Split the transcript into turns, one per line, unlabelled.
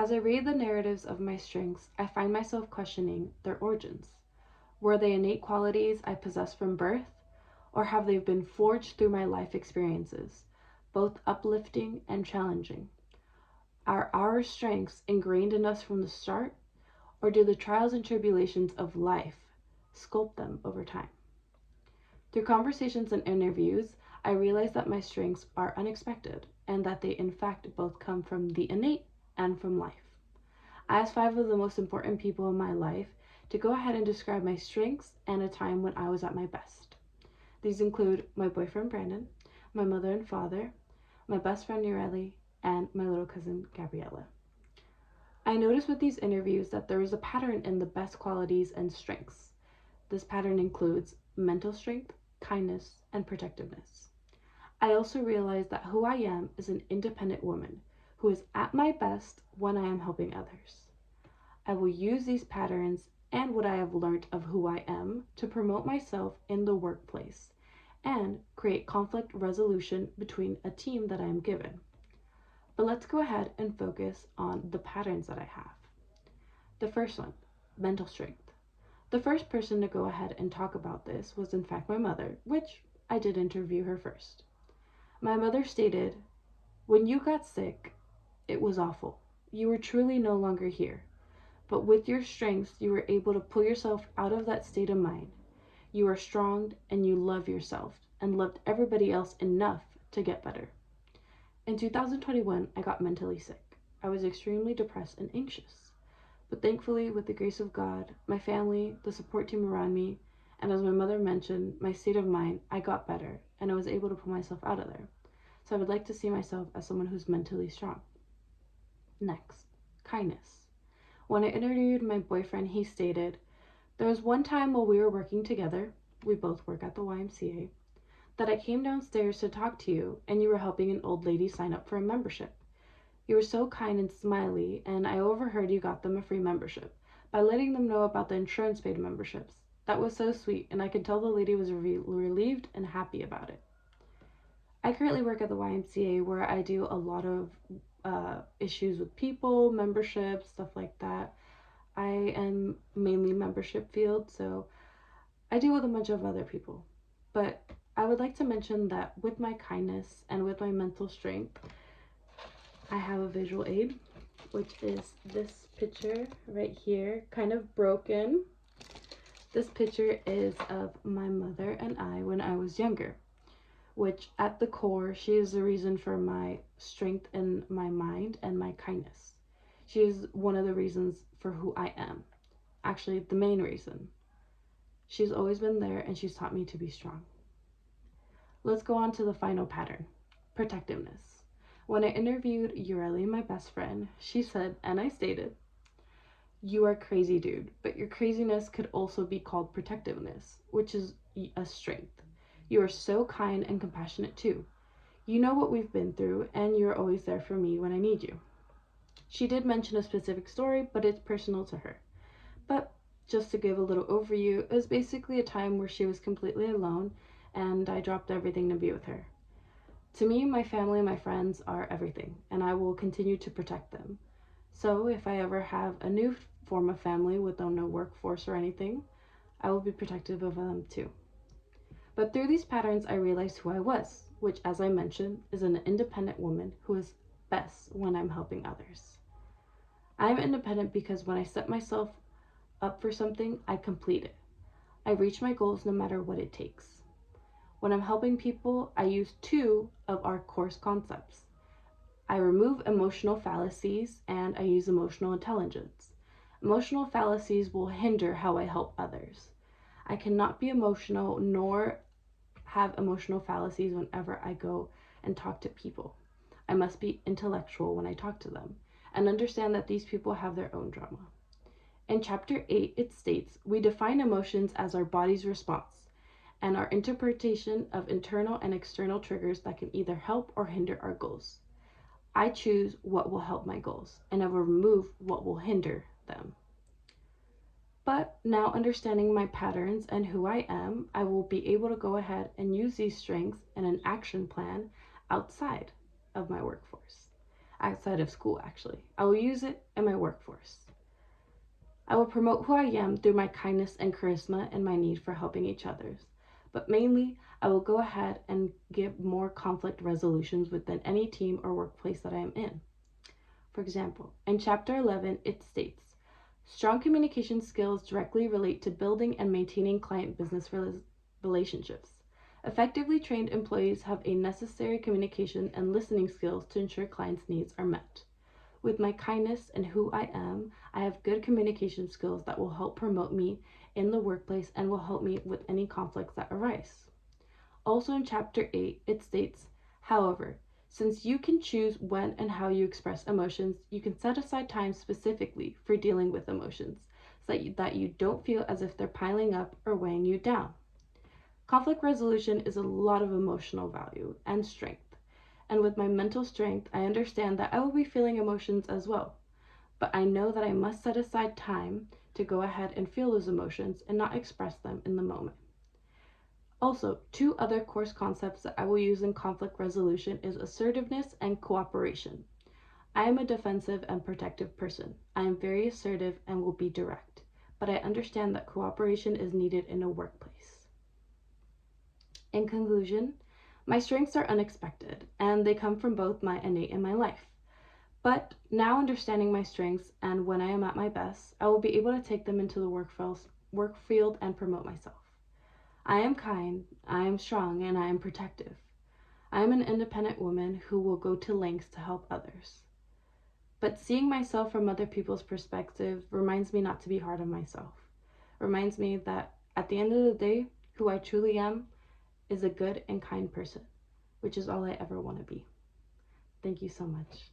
As I read the narratives of my strengths, I find myself questioning their origins. Were they innate qualities I possessed from birth, or have they been forged through my life experiences, both uplifting and challenging? Are our strengths ingrained in us from the start, or do the trials and tribulations of life sculpt them over time? Through conversations and interviews, I realized that my strengths are unexpected and that they, in fact, both come from the innate and from life. I asked 5 of the most important people in my life to go ahead and describe my strengths and a time when I was at my best. These include my boyfriend Brandon, my mother and father, my best friend Nureli, and my little cousin Gabriella. I noticed with these interviews that there is a pattern in the best qualities and strengths. This pattern includes mental strength, kindness, and protectiveness. I also realized that who I am is an independent woman who is at my best when I am helping others. I will use these patterns and what I have learned of who I am to promote myself in the workplace and create conflict resolution between a team that I am given. But let's go ahead and focus on the patterns that I have. The first one, mental strength. The first person to go ahead and talk about this was in fact my mother, which I did interview her first. My mother stated, "When you got sick, it was awful. You were truly no longer here. But with your strengths, you were able to pull yourself out of that state of mind. You are strong and you love yourself and loved everybody else enough to get better." In 2021, I got mentally sick. I was extremely depressed and anxious. But thankfully, with the grace of God, my family, the support team around me, and as my mother mentioned, my state of mind, I got better and I was able to pull myself out of there. So I would like to see myself as someone who's mentally strong. Next, kindness. When I interviewed my boyfriend, he stated, "There was one time while we were working together, we both work at the YMCA, that I came downstairs to talk to you and you were helping an old lady sign up for a membership. You were so kind and smiley, and I overheard you got them a free membership by letting them know about the insurance paid memberships. That was so sweet, and I could tell the lady was relieved and happy about it." I currently work at the YMCA where I do a lot of issues with people, memberships, stuff like that. I am mainly membership field, so I deal with a bunch of other people. But I would like to mention that with my kindness and with my mental strength, I have a visual aid, which is this picture right here, kind of broken. This picture is of my mother and I when I was younger, which at the core, she is the reason for my strength in my mind and my kindness. She is one of the reasons for who I am. Actually, the main reason. She's always been there and she's taught me to be strong. Let's go on to the final pattern, protectiveness. When I interviewed Ureli, my best friend, she said, and I stated, "You are crazy, dude, but your craziness could also be called protectiveness, which is a strength. You are so kind and compassionate too. You know what we've been through, and you're always there for me when I need you." She did mention a specific story, but it's personal to her. But just to give a little overview, it was basically a time where she was completely alone, and I dropped everything to be with her. To me, my family and my friends are everything, and I will continue to protect them. So if I ever have a new form of family without no workforce or anything, I will be protective of them too. But through these patterns, I realized who I was, which, as I mentioned, is an independent woman who is best when I'm helping others. I'm independent because when I set myself up for something, I complete it. I reach my goals no matter what it takes. When I'm helping people, I use 2 of our course concepts. I remove emotional fallacies and I use emotional intelligence. Emotional fallacies will hinder how I help others. I cannot be emotional nor have emotional fallacies whenever I go and talk to people. I must be intellectual when I talk to them and understand that these people have their own drama. In Chapter 8, it states, "We define emotions as our body's response and our interpretation of internal and external triggers that can either help or hinder our goals. I choose what will help my goals, and I will remove what will hinder them." But now understanding my patterns and who I am, I will be able to go ahead and use these strengths in an action plan outside of my workforce. outside of school actually. I will use it in my workforce. I will promote who I am through my kindness and charisma and my need for helping each other. But mainly, I will go ahead and give more conflict resolutions within any team or workplace that I am in. For example, in Chapter 11, it states, strong communication skills directly relate to building and maintaining client business relationships. Effectively trained employees have a necessary communication and listening skills to ensure clients' needs are met. With my kindness and who I am, I have good communication skills that will help promote me in the workplace and will help me with any conflicts that arise. Also in Chapter 8, it states, however, since you can choose when and how you express emotions, you can set aside time specifically for dealing with emotions so that you don't feel as if they're piling up or weighing you down. Conflict resolution is a lot of emotional value and strength. And with my mental strength, I understand that I will be feeling emotions as well. But I know that I must set aside time to go ahead and feel those emotions and not express them in the moment. Also, two other course concepts that I will use in conflict resolution is assertiveness and cooperation. I am a defensive and protective person. I am very assertive and will be direct, but I understand that cooperation is needed in a workplace. In conclusion, my strengths are unexpected, and they come from both my innate and my life. But now understanding my strengths and when I am at my best, I will be able to take them into the work field and promote myself. I am kind, I am strong, and I am protective. I am an independent woman who will go to lengths to help others. But seeing myself from other people's perspective reminds me not to be hard on myself. Reminds me that at the end of the day, who I truly am is a good and kind person, which is all I ever want to be. Thank you so much.